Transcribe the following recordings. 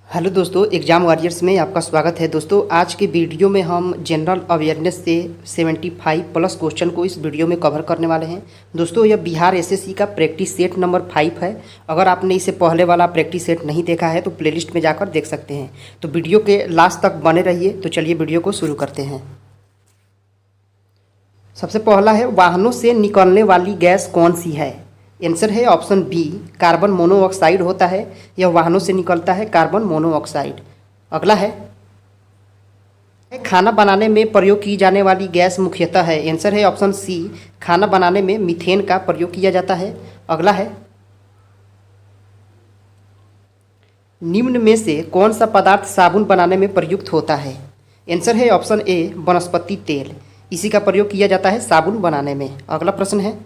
Hello दोस्तों, exam warriors में आपका स्वागत है। दोस्तों, आज के वीडियो में हम जनरल अवेयरनेस से 75 प्लस क्वेश्चन को इस वीडियो में कवर करने वाले हैं। दोस्तों, यह बिहार एसएससी का प्रैक्टिस सेट नंबर 5 है। अगर आपने इसे पहले वाला प्रैक्टिस सेट नहीं देखा है तो प्लेलिस्ट में जाकर देख सकते हैं। तो वीडियो के लास्ट तक बने रहिए। तो चलिए वीडियो को शुरू करते हैं। सबसे पहला है, वाहनों से निकलने वाली गैस कौन सी है? आंसर है ऑप्शन बी, कार्बन मोनोऑक्साइड होता है। यह वाहनों से निकलता है, कार्बन मोनोऑक्साइड। अगला है, खाना बनाने में प्रयोग की जाने वाली गैस मुख्यतः है। आंसर है ऑप्शन सी, खाना बनाने में मीथेन का प्रयोग किया जाता है। अगला है, निम्न में से कौन सा पदार्थ साबुन बनाने में प्रयुक्त होता है? आंसर है ऑप्शन ए, वनस्पति तेल। इसी का प्रयोग किया जाता है साबुन बनाने में। अगला प्रश्न है,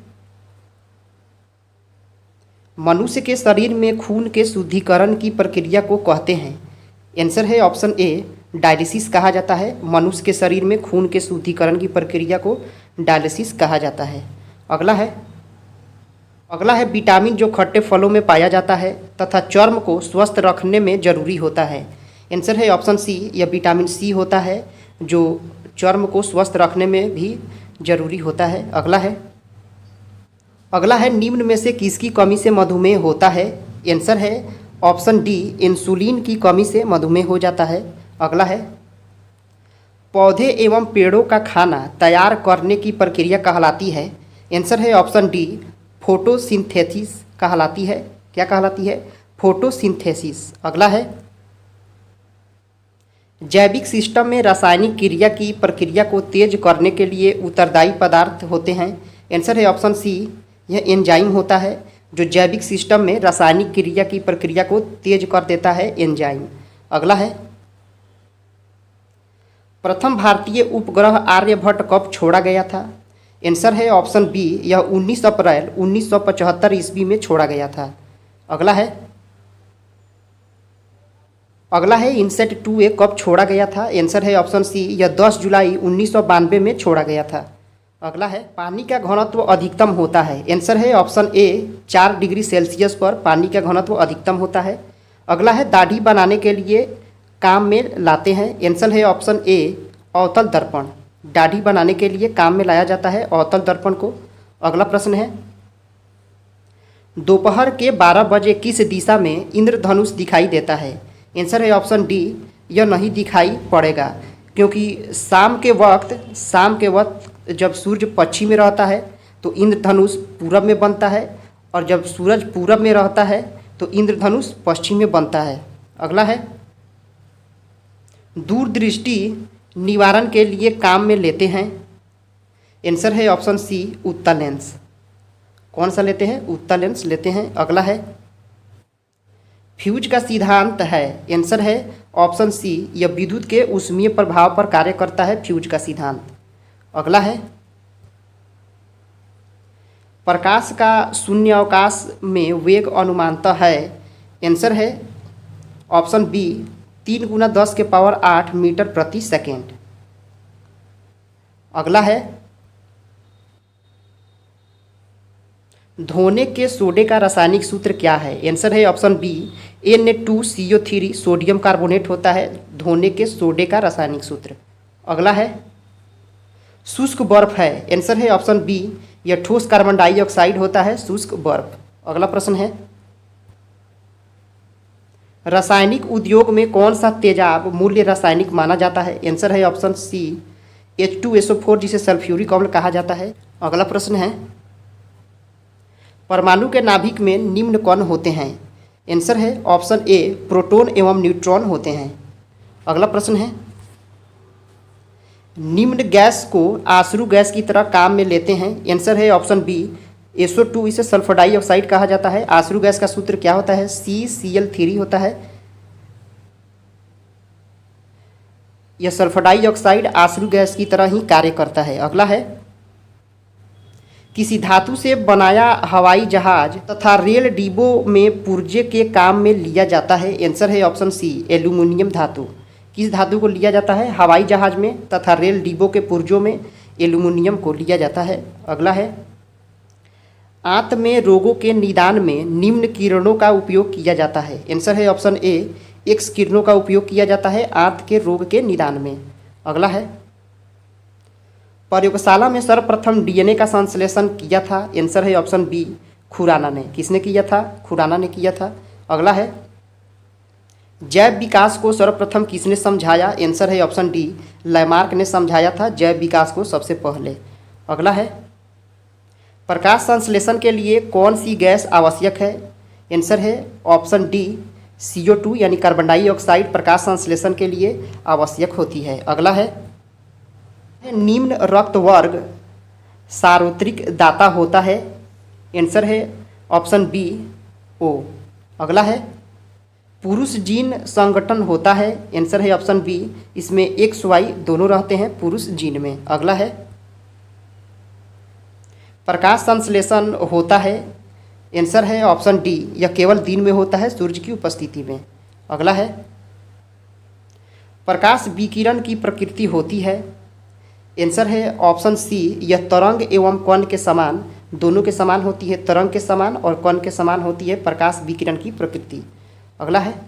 मनुष्य के शरीर में खून के शुद्धिकरण की प्रक्रिया को कहते हैं? आंसर है ऑप्शन ए, डायलिसिस कहा जाता है। मनुष्य के शरीर में खून के शुद्धिकरण की प्रक्रिया को डायलिसिस कहा जाता है। अगला है विटामिन जो खट्टे फलों में पाया जाता है तथा चर्म को स्वस्थ रखने में जरूरी होता है। आंसर है ऑप्शन सी, यह विटामिन सी होता है जो चर्म को स्वस्थ रखने में भी जरूरी होता है। अगला है निम्न में से किसकी कमी से मधुमेह होता है? आंसर है ऑप्शन डी, इंसुलिन की कमी से मधुमेह हो जाता है। अगला है, पौधे एवं पेड़ों का खाना तैयार करने की प्रक्रिया कहलाती है? आंसर है ऑप्शन डी, फोटोसिंथेसिस कहलाती है। क्या कहलाती है? फोटोसिंथेसिस। अगला है, जैविक सिस्टम में रासायनिक क्रिया की प्रक्रिया को तेज करने के लिए उत्तरदायी पदार्थ होते हैं? आंसर है ऑप्शन सी, यह एंजाइम होता है जो जैविक सिस्टम में रासायनिक क्रिया की प्रक्रिया को तेज कर देता है, एंजाइम। अगला है, प्रथम भारतीय उपग्रह आर्यभट्ट कब छोड़ा गया था? आंसर है ऑप्शन बी, यह 19 अप्रैल 1975 ईस्वी में छोड़ा गया था। अगला है इनसेट 2A कब छोड़ा गया था? आंसर है ऑप्शन सी, यह 10 जुलाई 1992 में छोड़ा गया था। अगला है, पानी का घनत्व अधिकतम होता है? आंसर है ऑप्शन ए, 4 डिग्री सेल्सियस पर पानी का घनत्व अधिकतम होता है। अगला है, दाढ़ी बनाने के लिए काम में लाते हैं? आंसर है ऑप्शन ए, अवतल दर्पण। दाढ़ी बनाने के लिए काम में लाया जाता है अवतल दर्पण को। अगला प्रश्न है, दोपहर के 12 बजे किस दिशा में इंद्रधनुष दिखाई देता है? आंसर है ऑप्शन डी, यह नहीं दिखाई पड़ेगा क्योंकि शाम के वक्त जब सूर्य पश्चिम में रहता है तो इंद्रधनुष पूरब में बनता है, और जब सूरज पूरब में रहता है तो इंद्रधनुष पश्चिम में बनता है। अगला है, दूरदृष्टि निवारण के लिए काम में लेते हैं? आंसर है ऑप्शन सी, उत्तल लेंस। कौन सा लेते हैं? उत्तल लेंस लेते हैं। अगला है, फ्यूज का सिद्धांत है? आंसर है ऑप्शन सी, यह विद्युत के ऊष्मीय प्रभाव पर कार्य करता है, फ्यूज का सिद्धांत। अगला है, प्रकाश का शून्य अवकाश में वेग अनुमानतः है? आंसर है ऑप्शन बी, 3 × 10⁸ मीटर प्रति सेकेंड। अगला है, धोने के सोडे का रासायनिक सूत्र क्या है? आंसर है option B, Na2CO3 sodium carbonate होता है धोने के सोडे का रासायनिक सूत्र। अगला है, शुष्क बर्फ है? आंसर है ऑप्शन बी, यह ठोस कार्बन डाइऑक्साइड होता है, शुष्क बर्फ। अगला प्रश्न है, रासायनिक उद्योग में कौन सा तेजाब मूल्य रासायनिक माना जाता है? आंसर है ऑप्शन सी, H2SO4 जिसे सल्फ्यूरिक अम्ल कहा जाता है। अगला प्रश्न है, परमाणु के नाभिक में निम्न कण होते हैं? आंसर है ऑप्शन ए, प्रोटॉन एवं न्यूट्रॉन होते हैं। अगला प्रश्न है, निम्न गैस को आश्रु गैस की तरह काम में लेते हैं? आंसर है ऑप्शन बी, SO2 इसे सल्फर डाइऑक्साइड कहा जाता है। आश्रु गैस का सूत्र क्या होता है? CCl3 होता है। यह सल्फर डाइऑक्साइड आश्रु गैस की तरह ही कार्य करता है। अगला है, किसी धातु से बनाया हवाई जहाज तथा रेल डिब्बों में पुर्जे के काम में लिया जाता है? आंसर है ऑप्शन सी, एल्यूमिनियम धातु। किस धातु को लिया जाता है हवाई जहाज में तथा रेल डिब्बों के पुर्जों में? एल्यूमिनियम को लिया जाता है। अगला है, आंत में रोगों के निदान में निम्न किरणों का उपयोग किया जाता है? आंसर है ऑप्शन ए, एक्स किरणों का उपयोग किया जाता है आंत के रोग के निदान में। अगला है, प्रयोगशाला में सर्वप्रथम डीएनए का संश्लेषण किया था। आंसर है ऑप्शन बी, खुराना ने। किसने किया था? खुराना ने किया था। अगला है, जैव विकास को सर्वप्रथम किसने समझाया? आंसर है ऑप्शन डी, लैमार्क ने समझाया था जैव विकास को सबसे पहले। अगला है, प्रकाश संश्लेषण के लिए कौन सी गैस आवश्यक है? आंसर है ऑप्शन डी, CO2 यानी कार्बन डाइऑक्साइड प्रकाश संश्लेषण के लिए आवश्यक होती है। अगला है, निम्न रक्त वर्ग सार्वत्रिक दाता होता है। आंसर है ऑप्शन बी, ओ। अगला है, पुरुष जीन संगठन होता है। आंसर है ऑप्शन बी, इसमें XY दोनों रहते हैं पुरुष जीन में। अगला है, प्रकाश संश्लेषण होता है। आंसर है ऑप्शन डी, यह केवल दिन में होता है सूर्य की उपस्थिति में। अगला है, प्रकाश विकिरण की प्रकृति होती है। आंसर है ऑप्शन सी, यह तरंग एवं कण के समान, दोनों के समान होती है। तरंग के समान और कण के समान होती है प्रकाश विकिरण की प्रकृति। अगला है,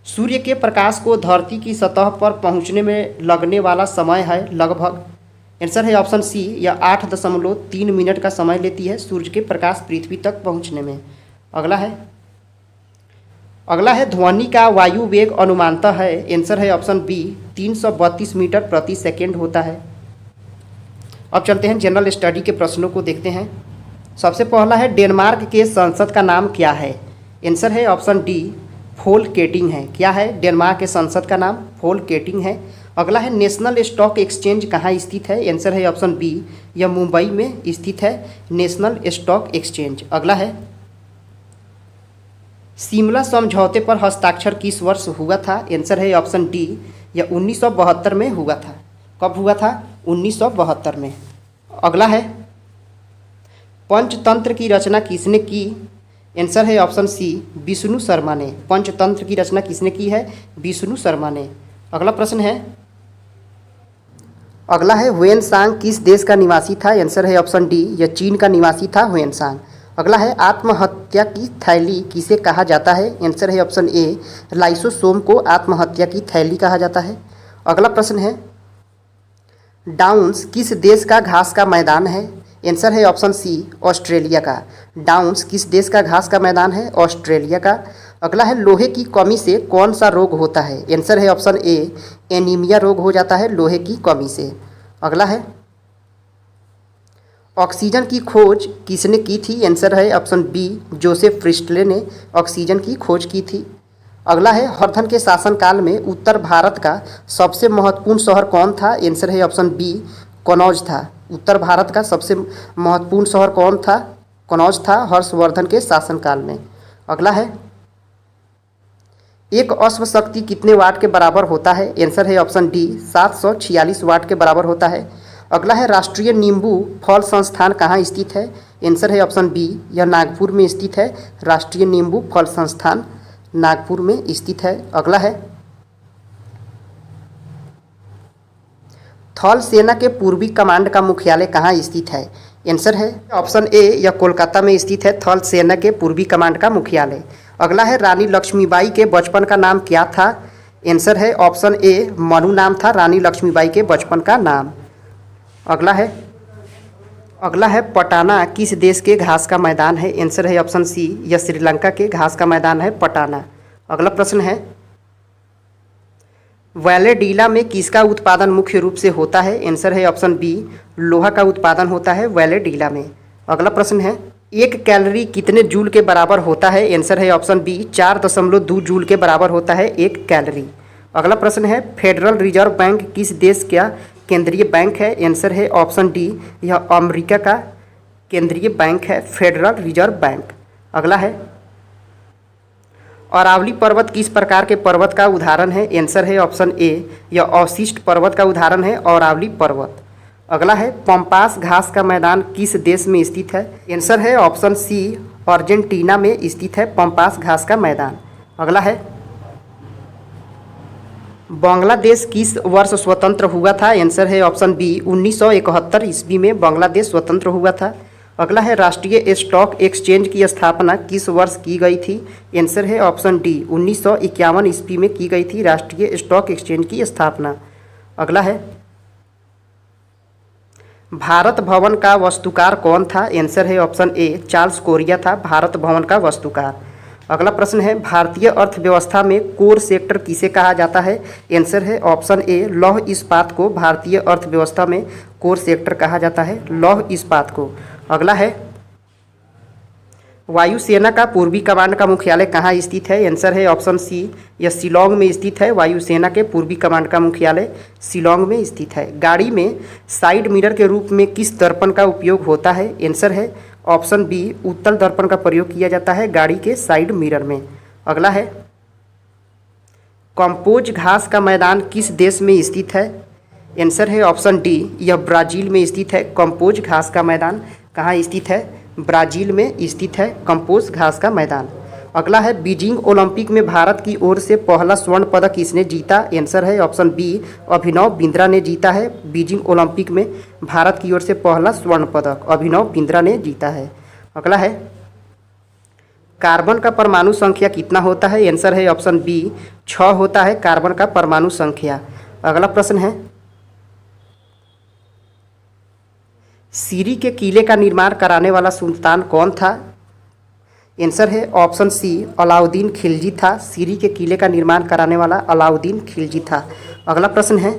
सूर्य के प्रकाश को धरती की सतह पर पहुंचने में लगने वाला समय है लगभग। आंसर है ऑप्शन सी, यह 8.3 मिनट का समय लेती है सूर्य के प्रकाश पृथ्वी तक पहुंचने में। अगला है, ध्वनि का वायु वेग अनुमानतः है। आंसर है ऑप्शन बी, 332 मीटर प्रति सेकेंड होता है। अब चलते हैं जनरल स्टडी के प्रश्नों को देखते हैं। सबसे पहला है, डेनमार्क के संसद का नाम क्या है? आंसर है ऑप्शन डी, फोल्केटिंग है। क्या है डेनमार्क के संसद का नाम? फोल्केटिंग है। अगला है, नेशनल स्टॉक एक्सचेंज कहाँ स्थित है? आंसर है ऑप्शन बी, यह मुंबई में स्थित है नेशनल स्टॉक एक्सचेंज। अगला है, शिमला समझौते पर हस्ताक्षर किस वर्ष हुआ था? आंसर है ऑप्शन डी, यह 1972 में हुआ था। कब हुआ था? 1972 में। अगला है, पंचतंत्र की रचना किसने की? आंसर है ऑप्शन सी, विष्णु शर्मा ने। पंचतंत्र की रचना किसने की है? विष्णु शर्मा ने। अगला प्रश्न है, अगला है, ह्वेनसांग किस देश का निवासी था? आंसर है ऑप्शन डी, यह चीन का निवासी था ह्वेनसांग। अगला है, आत्महत्या की थैली किसे कहा जाता है? आंसर है ऑप्शन ए, लाइसोसोम को आत्महत्या की थैली कहा जाता है। अगला प्रश्न है, डाउन्स किस देश का घास का मैदान है? आंसर है ऑप्शन सी, ऑस्ट्रेलिया का। डाउन्स किस देश का घास का मैदान है? ऑस्ट्रेलिया का। अगला है, लोहे की कमी से कौन सा रोग होता है? आंसर है ऑप्शन ए, एनीमिया रोग हो जाता है लोहे की कमी से। अगला है, ऑक्सीजन की खोज किसने की थी? आंसर है ऑप्शन बी, जोसेफ प्रिस्टले ने ऑक्सीजन की खोज की थी। अगला है, हर्धन के शासनकाल में उत्तर भारत का सबसे महत्वपूर्ण शहर कौन था? आंसर है ऑप्शन बी, कनौज था। उत्तर भारत का सबसे महत्वपूर्ण शहर कौन था? कनौज था हर्षवर्धन के शासनकाल में। अगला है, एक अश्व शक्ति कितने वाट के बराबर होता है? आंसर है ऑप्शन डी, 746 वाट के बराबर होता है। अगला है, राष्ट्रीय नींबू फल संस्थान कहाँ स्थित है? आंसर है ऑप्शन बी, यह नागपुर में स्थित है। राष्ट्रीय नींबू फल संस्थान नागपुर में स्थित है। अगला है, थल सेना के पूर्वी कमांड का मुख्यालय कहाँ स्थित है? आंसर है ऑप्शन ए, यह कोलकाता में स्थित है थल सेना के पूर्वी कमांड का मुख्यालय। अगला है, रानी लक्ष्मीबाई के बचपन का नाम क्या था? आंसर है ऑप्शन ए, मनु नाम था रानी लक्ष्मीबाई के बचपन का नाम। अगला है, पटाना किस देश के घास का मैदान है? आंसर है ऑप्शन सी, यह श्रीलंका के घास का मैदान है पटाना। अगला प्रश्न है, वैलेडीला में किसका उत्पादन मुख्य रूप से होता है? आंसर है ऑप्शन बी, लोहा का उत्पादन होता है वैलेडीला में। अगला प्रश्न है, एक कैलोरी कितने जूल के बराबर होता है? आंसर है ऑप्शन बी, 4.2 जूल के बराबर होता है एक कैलोरी। अगला प्रश्न है, फेडरल रिजर्व बैंक किस देश का केंद्रीय बैंक है? आंसर है ऑप्शन डी, यह अमेरिका का केंद्रीय बैंक है फेडरल रिजर्व बैंक। अगला है, अरावली पर्वत किस प्रकार के पर्वत का उदाहरण है? आंसर है ऑप्शन ए, यह अवशिष्ट पर्वत का उदाहरण है अरावली पर्वत। अगला है, पंपास घास का मैदान किस देश में स्थित है? आंसर है ऑप्शन सी, अर्जेंटीना में स्थित है पंपास घास का मैदान। अगला है, बांग्लादेश किस वर्ष स्वतंत्र हुआ था? आंसर है ऑप्शन बी, 1971 ईस्वी में बांग्लादेश स्वतंत्र हुआ था। अगला है राष्ट्रीय स्टॉक एक्सचेंज की स्थापना किस वर्ष की गई थी? आंसर है ऑप्शन डी 1951 ईस्वी में की गई थी राष्ट्रीय स्टॉक एक्सचेंज की स्थापना। अगला है भारत भवन का वास्तुकार कौन था? आंसर है ऑप्शन ए चार्ल्स कोरिया था भारत भवन का वास्तुकार। अगला प्रश्न है भारतीय अर्थव्यवस्था में कोर सेक्टर किसे कहा जाता है? आंसर है ऑप्शन ए लौह इस्पात को भारतीय अर्थव्यवस्था में कोर सेक्टर कहा जाता है, लौह इस्पात को। अगला है वायुसेना का पूर्वी कमांड का मुख्यालय कहाँ स्थित है? आंसर है ऑप्शन सी यह शिलोंग में स्थित है। वायुसेना के पूर्वी कमांड का मुख्यालय शिलोंग में स्थित है। गाड़ी में साइड मिरर के रूप में किस दर्पण का उपयोग होता है? आंसर है ऑप्शन बी उत्तल दर्पण का प्रयोग किया जाता है गाड़ी के साइड मिरर में। अगला है कंपोज घास का मैदान किस देश में स्थित है? आंसर है ऑप्शन डी यह ब्राज़ील में स्थित है। कंपोज घास का मैदान कहाँ स्थित है? ब्राज़ील में स्थित है कंपोज घास का मैदान। अगला है बीजिंग ओलंपिक में भारत की ओर से पहला स्वर्ण पदक किसने जीता? आंसर है ऑप्शन बी अभिनव बिंद्रा ने जीता है। बीजिंग ओलंपिक में भारत की ओर से पहला स्वर्ण पदक अभिनव बिंद्रा ने जीता है। अगला है कार्बन का परमाणु संख्या कितना होता है? आंसर है ऑप्शन बी 6 होता है कार्बन का परमाणु संख्या। अगला प्रश्न है सीरी के किले का निर्माण कराने वाला सुल्तान कौन था? आंसर है ऑप्शन सी अलाउद्दीन खिलजी था। सीरी के किले का निर्माण कराने वाला अलाउद्दीन खिलजी था। अगला प्रश्न है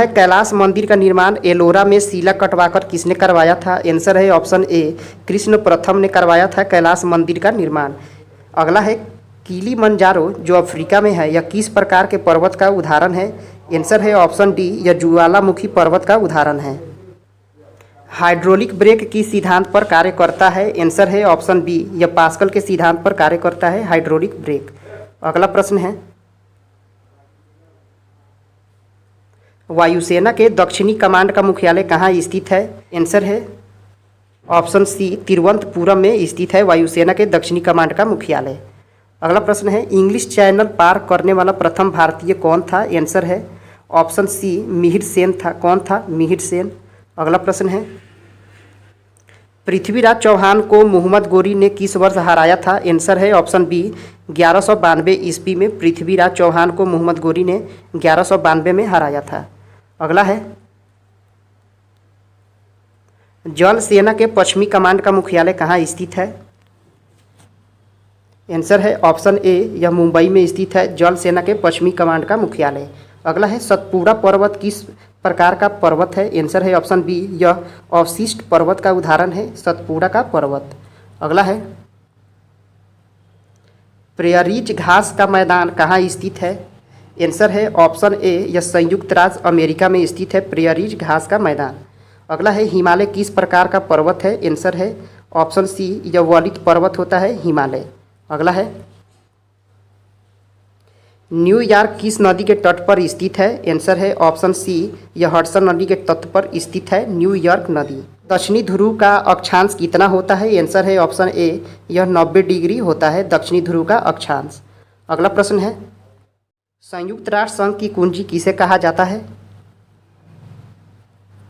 कैलाश मंदिर का निर्माण एलोरा में शिला कटवाकर किसने करवाया था? आंसर है ऑप्शन ए कृष्ण प्रथम ने करवाया था कैलाश मंदिर का निर्माण। अगला है किलिमंजारो जो अफ्रीका में है यह किस प्रकार के पर्वत का उदाहरण है? आंसर है ऑप्शन डी यह ज्वालामुखी पर्वत का उदाहरण है। हाइड्रोलिक ब्रेक किस सिद्धांत पर कार्य करता है? आंसर है ऑप्शन बी यह पास्कल के सिद्धांत पर कार्य करता है हाइड्रोलिक ब्रेक। अगला प्रश्न है वायुसेना के दक्षिणी कमांड का मुख्यालय कहाँ स्थित है? आंसर है ऑप्शन सी तिरुवनंतपुरम में स्थित है वायुसेना के दक्षिणी कमांड का मुख्यालय। अगला प्रश्न है इंग्लिश चैनल पार करने वाला प्रथम भारतीय कौन था? आंसर है ऑप्शन सी मिहिर सेन था। कौन था? मिहिर सेन। अगला प्रश्न है पृथ्वीराज चौहान को मोहम्मद गोरी ने किस वर्ष हराया था? आंसर है ऑप्शन बी 1192 ईस्वी में पृथ्वीराज चौहान को मोहम्मद गोरी ने 1192 में हराया था। अगला है जल सेना के पश्चिमी कमांड का मुख्यालय कहाँ स्थित है? आंसर है ऑप्शन ए यह मुंबई में स्थित है जल सेना के पश्चिमी कमांड का मुख्यालय। अगला है सतपुड़ा पर्वत किस प्रकार का पर्वत है? आंसर है ऑप्शन बी यह अवशिष्ट पर्वत का उदाहरण है सतपुड़ा का पर्वत। अगला है प्रेयरीज घास का मैदान कहाँ स्थित है? आंसर है ऑप्शन ए यह संयुक्त राज्य अमेरिका में स्थित है प्रेयरीज घास का मैदान। अगला है हिमालय किस प्रकार का पर्वत है? आंसर है ऑप्शन सी यह वलित पर्वत होता है हिमालय। अगला है न्यूयॉर्क किस नदी के तट पर स्थित है? आंसर है ऑप्शन सी यह हडसन नदी के तट पर स्थित है न्यूयॉर्क नदी। दक्षिणी ध्रुव का अक्षांश कितना होता है? आंसर है ऑप्शन ए यह 90 डिग्री होता है दक्षिणी ध्रुव का अक्षांश। अगला प्रश्न है संयुक्त राष्ट्र संघ की कुंजी किसे कहा जाता है?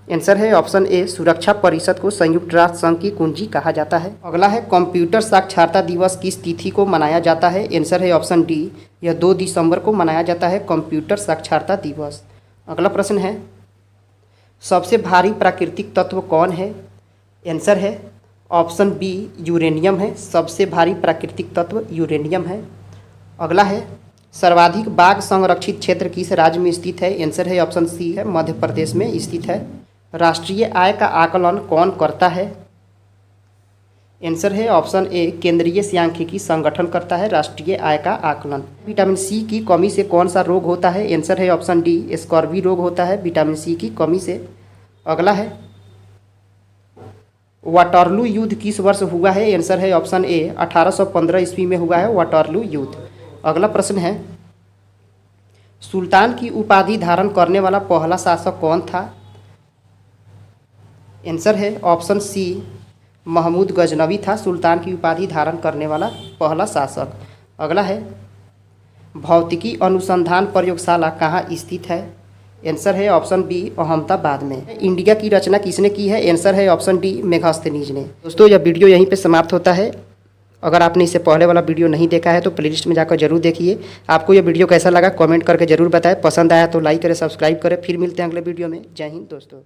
आंसर है ऑप्शन ए सुरक्षा परिषद को संयुक्त राष्ट्र संघ की कुंजी कहा जाता है। अगला है कंप्यूटर साक्षरता दिवस किस तिथि को मनाया जाता है? आंसर है ऑप्शन डी यह 2 दिसंबर को मनाया जाता है कंप्यूटर साक्षरता दिवस। अगला प्रश्न है सबसे भारी प्राकृतिक तत्व कौन है? आंसर है ऑप्शन बी यूरेनियम है। सबसे भारी प्राकृतिक तत्व यूरेनियम है। अगला है सर्वाधिक बाघ संरक्षित क्षेत्र किस राज्य में स्थित है? आंसर है ऑप्शन सी है मध्य प्रदेश में स्थित है। राष्ट्रीय आय का आकलन कौन करता है? आंसर है ऑप्शन ए केंद्रीय सांख्यिकी संगठन करता है राष्ट्रीय आय का आकलन। विटामिन सी की कमी से कौन सा रोग होता है? आंसर है ऑप्शन डी स्कर्वी रोग होता है विटामिन सी की कमी से। अगला है वाटरलू युद्ध किस वर्ष हुआ है? आंसर है ऑप्शन ए 1815 ईस्वी में हुआ है वाटरलू युद्ध। अगला प्रश्न है सुल्तान की उपाधि धारण करने वाला पहला शासक कौन था? आंसर है ऑप्शन सी महमूद गजनवी था सुल्तान की उपाधि धारण करने वाला पहला शासक। अगला है भौतिकी अनुसंधान प्रयोगशाला कहाँ स्थित है? आंसर है ऑप्शन बी अहमदाबाद में। इंडिया की रचना किसने की है? आंसर है ऑप्शन डी मेगास्थनीज ने। दोस्तों यह वीडियो यहीं पे समाप्त होता है। अगर आपने इससे पहले वाला वीडियो नहीं देखा है तो प्लेलिस्ट में जाकर जरूर देखिए। आपको यह वीडियो कैसा लगा कमेंट करके जरूर बताएं। पसंद आया तो लाइक करें, सब्सक्राइब करें। फिर मिलते हैं अगले वीडियो में। जय हिंद दोस्तों।